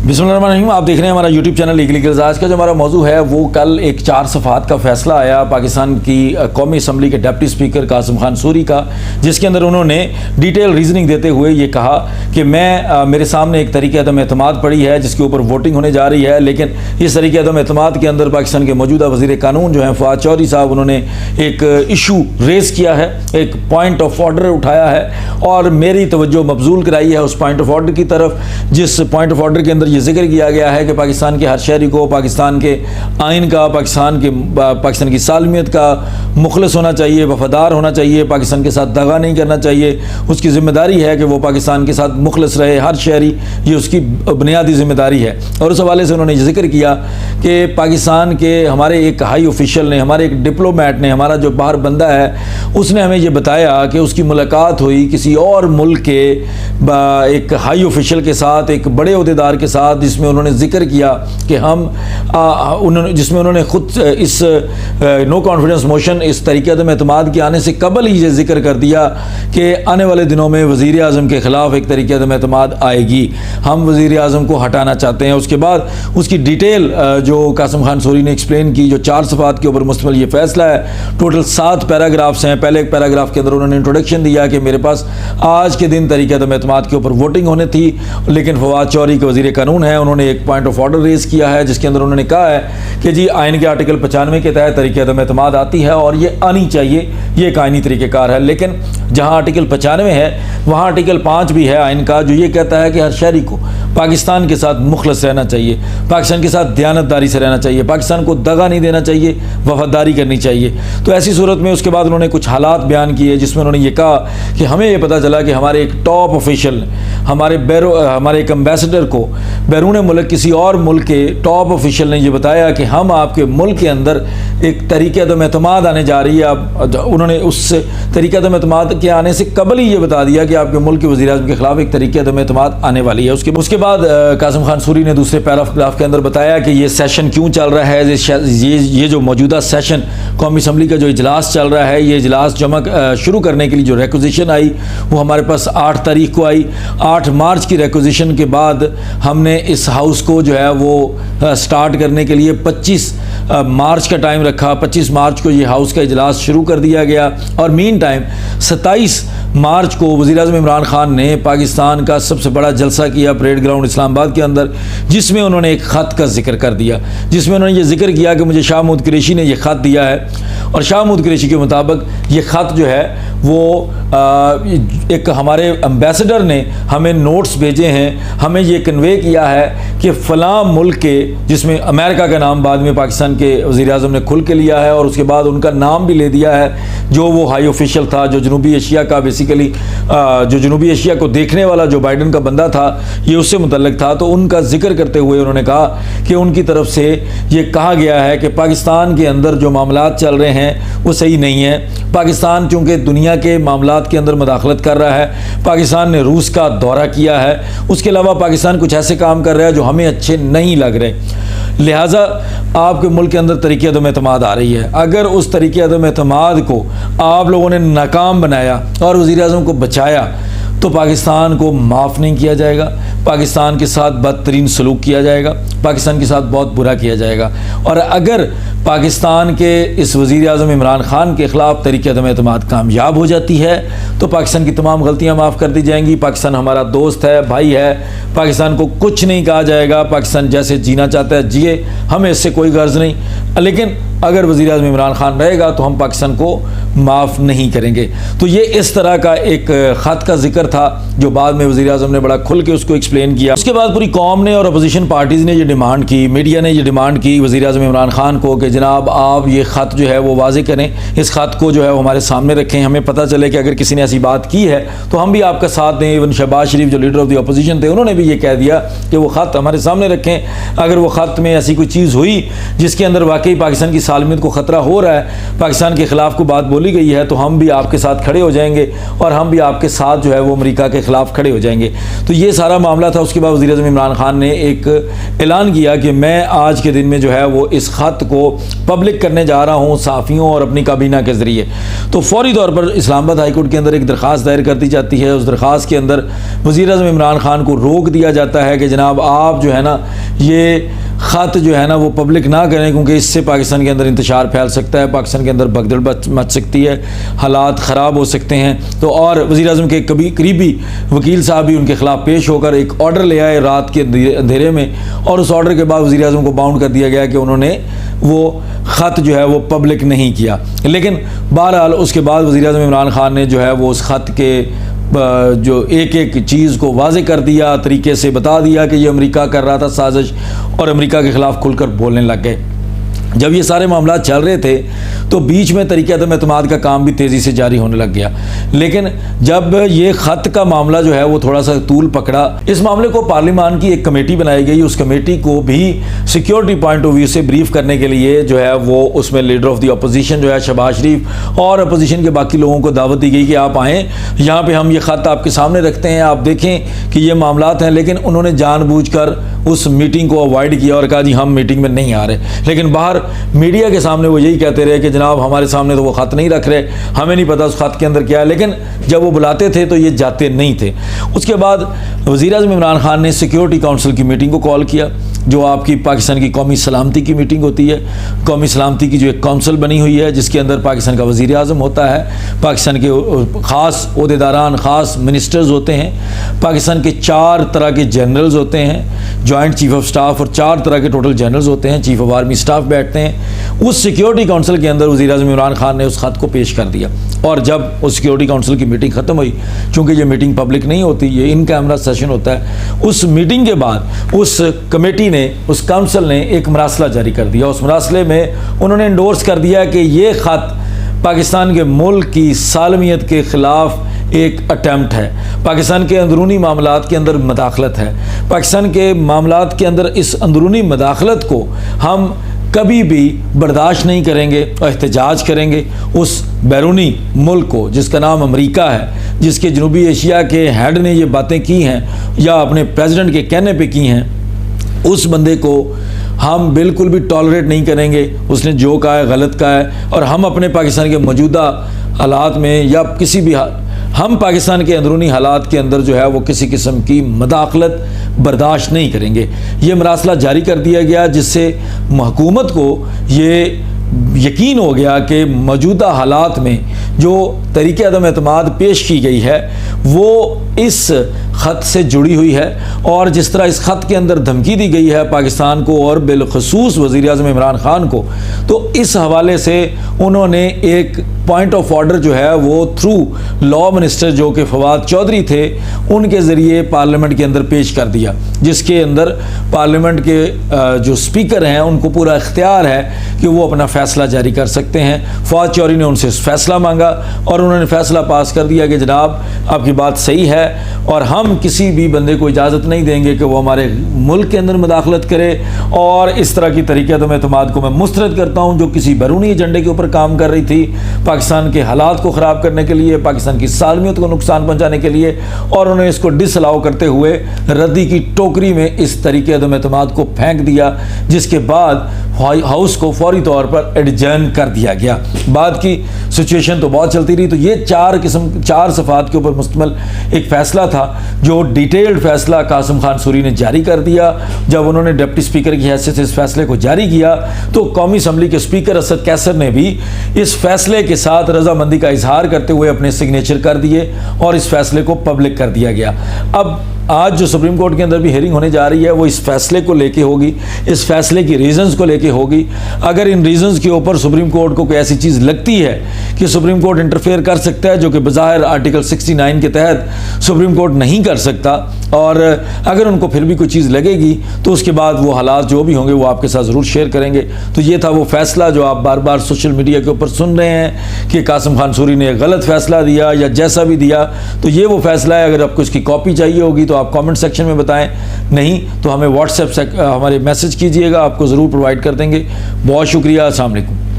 बिस्मिल्लाहिर्रहमानिर्रहीम। आप देख रहे हैं हमारा यूट्यूब चैनल लीगल। आज का जो हमारा मौजू है वो कल एक 4 सफ़ात का फैसला आया पाकिस्तान की कौमी असम्बली के डिप्टी स्पीकर कासिम खान सूरी का, जिसके अंदर उन्होंने डिटेल रीजनिंग देते हुए ये कहा कि मेरे सामने एक तरीक़े अदम एतमाद पड़ी है जिसके ऊपर वोटिंग होने जा रही है, लेकिन इस तरीक़े अदम एतमाद के अंदर पाकिस्तान के मौजूदा वज़ीर कानून जो हैं फवाद चौधरी साहब, उन्होंने एक इशू रेज़ किया है, एक पॉइंट ऑफ ऑर्डर उठाया है और मेरी तवज्जो मबजूल कराई है उस पॉइंट ऑफ ऑर्डर की तरफ, जिस पॉइंट ऑफ ऑर्डर के अंदर ये जिक्र किया गया है कि पाकिस्तान के हर शहरी को पाकिस्तान के आइन का, पाकिस्तान की सालमियत का मुखलिस होना चाहिए, वफादार होना चाहिए, पाकिस्तान के साथ दगा नहीं करना चाहिए। उसकी ज़िम्मेदारी है कि वो पाकिस्तान के साथ मुखलिस रहे, हर शहरी, ये उसकी बुनियादी ज़िम्मेदारी है। और उस हवाले से उन्होंने जिक्र किया कि पाकिस्तान के हमारे एक हाई ऑफिशियल ने, हमारे एक डिप्लोमेट ने, हमारा जो बाहर बंदा है उसने हमें ये बताया कि उसकी मुलाकात हुई किसी और मुल्क के एक हाई ऑफिशियल के साथ, एक बड़े अहदेदार के साथ, जिसमें उन्होंने जिक्र किया कि जिसमें उन्होंने खुद इस नो कॉन्फिडेंस मोशन, इस तरीके अदम एतमाद के आने से कबल ही ये जिक्र कर दिया कि आने वाले दिनों में वज़ीर आज़म के ख़िलाफ़ एक तरीके अदम एतमाद आएगी, हम वज़ीर आज़म को हटाना चाहते हैं। उसके बाद उसकी डिटेल जो कासिम खान सूरी ने एक्सप्लेन की, जो 4 सफ़ात के ऊपर मुश्तमिल ये फ़ैसला है, टोटल 7 पैराग्राफ्स हैं। पहले एक पैराग्राफ के अंदर उन्होंने इंट्रोडक्शन दिया कि मेरे पास आज के दिन तरीके अदम एतमाद के ऊपर वोटिंग होने थी, लेकिन फवाद चौधरी के वज़ीर कानून है, उन्होंने एक पॉइंट ऑफ ऑर्डर रेज़ किया है जिसके अंदर उन्होंने कहा है कि जी आइन के आर्टिकल 95 के तहत तरीके अदम एतमाद आती है और ये आनी चाहिए, ये एक आइनी तरीक़ेकार है। लेकिन जहाँ आर्टिकल 95 है वहाँ आर्टिकल 5 भी है आइन का, जो ये कहता है कि हर शहरी को पाकिस्तान के साथ मुखलस रहना चाहिए, पाकिस्तान के साथ दयानतदारी से रहना चाहिए, पाकिस्तान को दगा नहीं देना चाहिए, वफादारी करनी चाहिए। तो ऐसी सूरत में उसके बाद उन्होंने कुछ हालात बयान किए जिसमें उन्होंने ये कहा कि हमें ये पता चला कि हमारे एक टॉप ऑफिशियल ने हमारे एक एम्बेसडर को बैरून मुल्क, किसी और मुल्क के टॉप ऑफिशियल ने ये बताया कि हम आपके मुल्क के अंदर एक तरीके अदम एतमाद आने जा रही है। उन्होंने उस तरीके अदम एतमाद के आने से कबल ही ये बता दिया कि आपके मुल्क के वज़ीर आज़म के ख़िलाफ़ एक तरीके अदम एतमाद आने वाली है। उसके बाद कासिम खान सूरी ने दूसरे पैराग्राफ के अंदर बताया कि ये सेशन क्यों चल रहा है, ये जो मौजूदा सेशन कौमी असम्बली का जो इजलास चल रहा है, ये इजलास शुरू करने के लिए जो रिक्वेजिशन आई वो हमारे पास 8 तारीख को आई। 8 मार्च की रिक्वेजिशन के बाद हमने इस हाउस को जो है वो स्टार्ट करने के लिए 25 मार्च का टाइम रखा। 25 मार्च को ये हाउस का इजलास शुरू कर दिया गया और मीन टाइम 27 मार्च को वज़ीर आज़म इमरान खान ने पाकिस्तान का सबसे बड़ा जलसा किया परेड ग्राउंड इस्लामाबाद के अंदर, जिसमें उन्होंने एक ख़त का जिक्र कर दिया, जिसमें उन्होंने ये जिक्र किया कि मुझे शाह महमूद कुरैशी ने यह ख़त दिया है और शाह महमूद कुरैशी के मुताबिक ये ख़त जो है वो एक हमारे एम्बेसडर ने हमें नोट्स भेजे हैं, हमें ये कन्वे किया है कि फ़लाँ मुल्क के, जिसमें अमेरिका का नाम बाद में पाकिस्तान के वज़ीर आज़म ने खुल के लिया है और उसके बाद उनका नाम भी ले दिया है, जो वो हाई ऑफिशियल था, जो जनूबी एशिया का बेसिकली जो जनूबी एशिया को देखने वाला जो बाइडन का बंदा था, ये उससे मुतल्लिक था। तो उनका जिक्र करते हुए उन्होंने कहा कि उनकी तरफ से ये कहा गया है कि पाकिस्तान के अंदर जो मामलात चल रहे हैं वो सही नहीं है। पाकिस्तान चूँकि दुनिया के मामलात के अंदर मुदाखलत कर रहा है, पाकिस्तान ने रूस का दौरा किया है, उसके अलावा पाकिस्तान कुछ ऐसे काम कर रहा है जो हमें अच्छे नहीं लग रहे, लिहाजा आपके मुल्क के अंदर तरीके अदम एतमाद आ रही है। अगर उस तरीके अदम एतमाद को आप लोगों ने नाकाम बनाया और वज़ीर आज़म को बचाया तो पाकिस्तान को माफ़ नहीं किया जाएगा, पाकिस्तान के साथ बदतरीन सलूक किया जाएगा, पाकिस्तान के साथ बहुत बुरा किया जाएगा। और अगर पाकिस्तान के इस वज़ीर आज़म इमरान खान के ख़िलाफ़ तरीके अदम एतमाद कामयाब हो जाती है तो पाकिस्तान की तमाम गलतियाँ माफ़ कर दी जाएंगी। पाकिस्तान हमारा दोस्त है, भाई है, पाकिस्तान को कुछ नहीं कहा जाएगा, पाकिस्तान जैसे जीना चाहता है जिए, हमें इससे कोई गर्ज नहीं। लेकिन अगर वज़ीर आज़म इमरान खान रहेगा तो हम पाकिस्तान को माफ़ नहीं करेंगे। तो ये इस तरह का एक ख़त का जिक्र था जो बाद में वज़ीर आज़म ने बड़ा खुल के उसको एक्सप्लेन किया। उसके बाद पूरी कौम ने और अपोजिशन पार्टीज़ ने ये डिमांड की, मीडिया ने ये डिमांड की वज़ीर आज़म इमरान खान को कि जनाब आप ये ख़त जो है वो वाज़े करें, इस ख़त को जो है वो हमारे सामने रखें, हमें पता चले कि अगर किसी ने ऐसी बात की है तो हम भी आपका साथ दें। इवन शहबाज शरीफ जो लीडर ऑफ द अपोजिशन थे उन्होंने भी ये कह दिया कि वो ख़त हमारे सामने रखें। अगर वो ख़त में ऐसी कोई चीज़ हुई जिसके अंदर वाकई पाकिस्तान की सालमियत को ख़तरा हो रहा है, पाकिस्तान के ख़िलाफ़ को बात बोली खोली गई है तो हम भी आपके साथ खड़े हो जाएंगे और हम भी आपके साथ जो है वो अमेरिका के ख़िलाफ़ खड़े हो जाएंगे। तो ये सारा मामला था। उसके बाद वज़ीर-ए-आज़म इमरान खान ने एक ऐलान किया कि मैं आज के दिन में जो है वो इस ख़त को पब्लिक करने जा रहा हूँ सहाफ़ियों और अपनी काबीना के ज़रिए। तो फ़ौरी तौर पर इस्लामाबाद हाई कोर्ट के अंदर एक दरख्वास्त दायर कर दी जाती है। उस दरख्वास्त के अंदर वज़ीर-ए-आज़म इमरान खान को रोक दिया जाता है कि जनाब आप जो है ना ये ख़त जो है ना वो पब्लिक ना करें, क्योंकि इससे पाकिस्तान के अंदर इंतशार फैल सकता है, पाकिस्तान के अंदर भगदड़ मच सकती है, हालात ख़राब हो सकते हैं। तो और वज़ीर-ए-आज़म के करीबी वकील साहब भी उनके ख़िलाफ़ पेश होकर एक ऑर्डर ले आए रात के अंधेरे में, और उस ऑर्डर के बाद वज़ीर-ए-आज़म को बाउंड कर दिया गया कि उन्होंने वो ख़त जो है वो पब्लिक नहीं किया। लेकिन बहरहाल उसके बाद वज़ीर-ए-आज़म इमरान खान ने जो है वो उस ख़त के जो एक एक चीज़ को वाज़े कर दिया, तरीके से बता दिया कि ये अमेरिका कर रहा था साजिश, और अमेरिका के ख़िलाफ़ खुलकर बोलने लग गए। जब ये सारे मामला चल रहे थे तो बीच में तरीक़े अदम-ए-एतमाद का काम भी तेज़ी से जारी होने लग गया। लेकिन जब ये ख़त का मामला जो है वो थोड़ा सा तूल पकड़ा, इस मामले को पार्लिमान की एक कमेटी बनाई गई। उस कमेटी को भी सिक्योरिटी पॉइंट ऑफ व्यू से ब्रीफ करने के लिए जो है वो उसमें लीडर ऑफ द अपोजिशन जो है शहबाज शरीफ और अपोजिशन के बाकी लोगों को दावत दी गई कि आप आएँ, यहाँ पर हम ये ख़त आपके सामने रखते हैं, आप देखें कि ये मामलात हैं। लेकिन उन्होंने जानबूझकर उस मीटिंग को अवॉइड किया और कहा जी हम मीटिंग में नहीं आ रहे। लेकिन बाहर मीडिया के सामने वो यही कहते रहे कि जनाब हमारे सामने तो वो ख़त नहीं रख रहे, हमें नहीं पता उस ख़त के अंदर क्या है। लेकिन जब वो बुलाते थे तो ये जाते नहीं थे। उसके बाद वज़ीर-ए-आज़म इमरान खान ने सिक्योरिटी काउंसिल की मीटिंग को कॉल किया, जो आपकी पाकिस्तान की कौमी सलामती की मीटिंग होती है। कौमी सलामती की जो एक काउंसिल बनी हुई है जिसके अंदर पाकिस्तान का वज़ीर-ए-आज़म होता है, पाकिस्तान के ख़ास ओहदेदारान, ख़ास मिनिस्टर्स होते हैं, पाकिस्तान के 4 तरह के जनरल्स होते हैं, जॉइंट चीफ ऑफ स्टाफ, और 4 तरह के टोटल जनरल्स होते हैं, चीफ ऑफ आर्मी स्टाफ बैठते हैं। उस सिक्योरिटी काउंसिल के अंदर वज़ीर-ए-आज़म इमरान खान ने उस ख़त को पेश कर दिया। और जब उस सिक्योरिटी काउंसिल की मीटिंग ख़त्म हुई, चूँकि ये मीटिंग पब्लिक नहीं होती, ये इन कैमरा सेशन होता है, उस मीटिंग के बाद उस कमेटी ने, उस काउंसिल ने एक मरासला जारी कर दिया। उस मरासले में उन्होंने इंडोर्स कर दिया कि ये ख़त पाकिस्तान के मुल्क की सालमियत के ख़िलाफ़ एक अटैम्प्ट है, पाकिस्तान के अंदरूनी मामलात के अंदर मदाखलत है। पाकिस्तान के मामलात के अंदर इस अंदरूनी मदाखलत को हम कभी भी बर्दाश्त नहीं करेंगे और एहतजाज करेंगे। उस बैरूनी मुल्क को जिसका नाम अमेरिका है, जिसके जनूबी एशिया के हेड ने ये बातें की हैं या अपने प्रेसिडेंट के कहने पे की हैं, उस बंदे को हम बिल्कुल भी टॉलरेट नहीं करेंगे। उसने जो कहा है गलत कहा है, और हम अपने पाकिस्तान के मौजूदा हालात में या किसी भी हम पाकिस्तान के अंदरूनी हालात के अंदर जो है वो किसी किस्म की मदाखलत बर्दाश्त नहीं करेंगे। ये मरासला जारी कर दिया गया, जिससे हुकूमत को ये यकीन हो गया कि मौजूदा हालात में जो तरीक़े अदम-ए-एतमाद पेश की गई है वो इस ख़त से जुड़ी हुई है। और जिस तरह इस ख़त के अंदर धमकी दी गई है पाकिस्तान को और बिलखसूस वज़ीर-ए-आज़म इमरान खान को, तो इस हवाले से उन्होंने एक पॉइंट ऑफ ऑर्डर जो है वो थ्रू लॉ मिनिस्टर जो कि फवाद चौधरी थे, उनके ज़रिए पार्लियामेंट के अंदर पेश कर दिया, जिसके अंदर पार्लियामेंट के जो स्पीकर हैं उनको पूरा इख्तियार है कि वो अपना फ़ैसला जारी कर सकते हैं। फवाद चौधरी ने उनसे फ़ैसला मांगा और उन्होंने फ़ैसला पास कर दिया कि जनाब आपकी बात सही है और हम किसी भी बंदे को इजाज़त नहीं देंगे कि वो हमारे मुल्क के अंदर मुदाखलत करे। और इस तरह की तरीक़े अदम-ए-एतमाद को मैं मुस्तरद करता हूँ जो किसी बैरूनी एजेंडे के ऊपर काम कर रही थी, पाकिस्तान के हालात को ख़राब करने के लिए, पाकिस्तान की सालमियत को नुकसान पहुँचाने के लिए। और उन्होंने इसको डिसअलाउ करते हुए रद्दी की टोकरी में इस तरीक़े अदम-ए-एतमाद को फेंक दिया, जिसके बाद हाउस को फौरी तौर पर एडजर्न कर दिया गया। बाद की सिचुएशन तो बहुत चलती रही। तो ये 4 सफ़ात के ऊपर मुश्तमिल एक फ़ैसला था जो डिटेल्ड फ़ैसला कासिम खान सूरी ने जारी कर दिया। जब उन्होंने डिप्टी स्पीकर की हैसियत से इस फैसले को जारी किया तो कौमी असम्बली के स्पीकर असद कैसर ने भी इस फैसले के साथ रजामंदी का इजहार करते हुए अपने सिग्नेचर कर दिए और इस फैसले को पब्लिक कर दिया गया। अब आज जो सुप्रीम कोर्ट के अंदर भी हेयरिंग होने जा रही है वो इस फैसले को लेके होगी, इस फैसले की रीज़न्स को लेके होगी। अगर इन रीज़न्स के ऊपर सुप्रीम कोर्ट को कोई ऐसी चीज़ लगती है कि सुप्रीम कोर्ट इंटरफेयर कर सकता है, जो कि बज़ाहिर आर्टिकल 69 के तहत सुप्रीम कोर्ट नहीं कर सकता, और अगर उनको फिर भी कोई चीज़ लगेगी तो उसके बाद वो हालात जो भी होंगे वो आपके साथ ज़रूर शेयर करेंगे। तो ये था वो फ़ैसला जो आप बार बार सोशल मीडिया के ऊपर सुन रहे हैं कि कासिम खान सूरी ने गलत फ़ैसला दिया या जैसा भी दिया, तो ये वो फ़ैसला है। अगर आपको इसकी कॉपी चाहिए होगी तो आप कमेंट सेक्शन में बताएं, नहीं तो हमें व्हाट्सएप से हमारे मैसेज कीजिएगा, आपको ज़रूर प्रोवाइड कर देंगे। बहुत शुक्रिया। अस्सलाम वालेकुम।